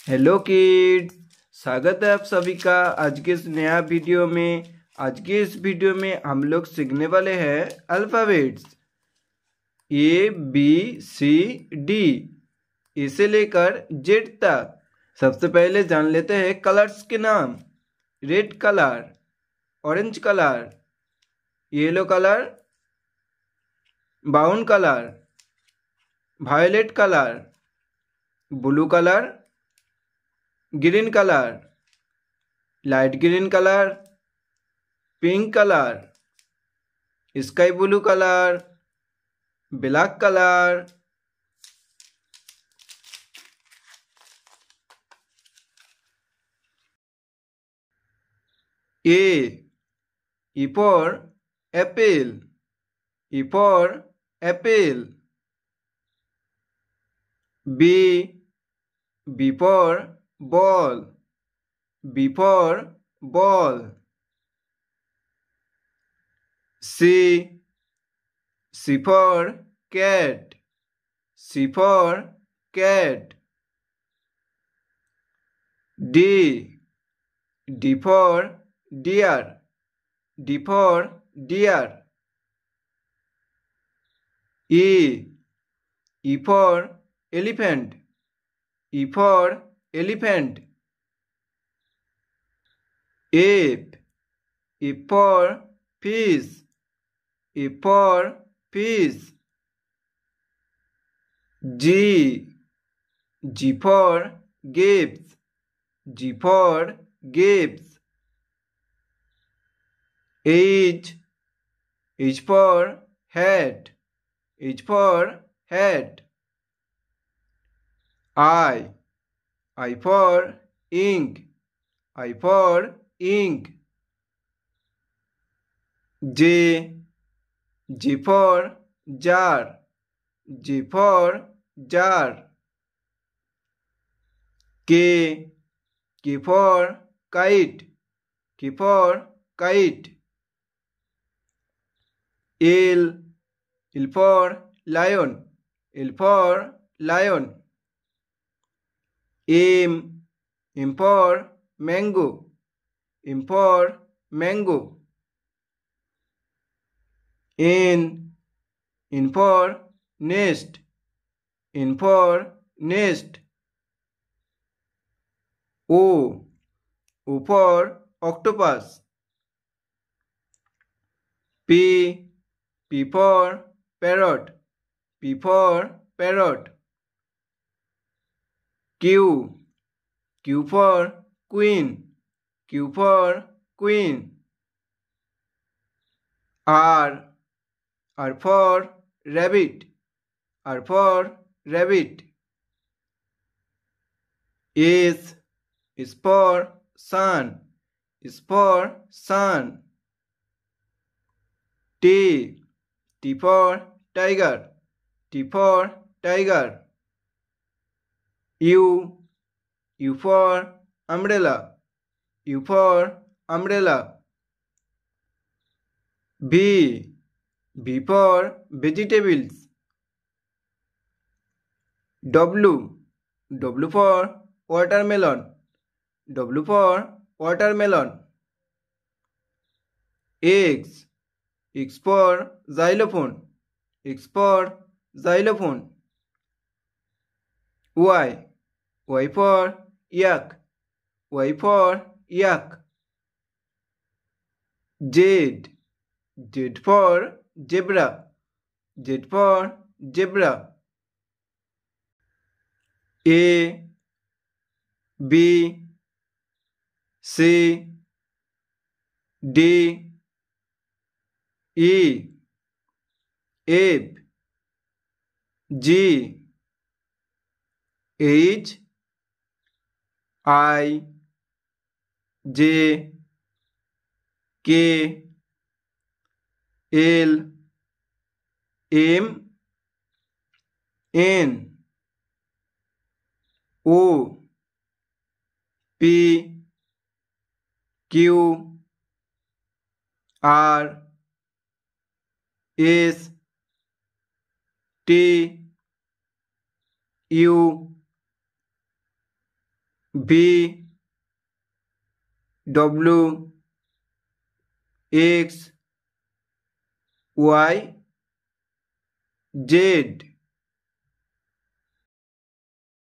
Hello kids, स्वागत है आप सभी का आज के इस नया वीडियो में। आज के इस वीडियो में हम लोग सीखने वाले हैं alphabets A B C D इसे लेकर जेड तक। सबसे पहले जान लेते हैं कलर्स के नाम। Red colour, orange colour, yellow colour, brown colour, violet colour, blue colour, green colour, light green colour, pink colour, sky blue colour, black colour. E for apple, E for apple. B for ball, B for ball. C for cat, C for cat. D for deer, D for deer. E for elephant, E for elephant. F for fish, F for fish. G for grapes, G for grapes. H for hat, H for hat. I for ink, I for ink. J for jar, J for jar. K for kite, K for kite. L for lion, L for lion. M for mango, M for mango. N for nest, N for nest. O for octopus. P for parrot, P for parrot. Q for queen, Q for queen. R for rabbit, R for rabbit. S for sun, S for sun. T for tiger, T for tiger. U for umbrella, U for umbrella. V for vegetables. W for watermelon, W for watermelon. X for xylophone, X for xylophone. Y for yak, Y for yak. Z for zebra, Z for zebra. A B C D E F G H I J K L M N O P Q R S T U V W X Y Z।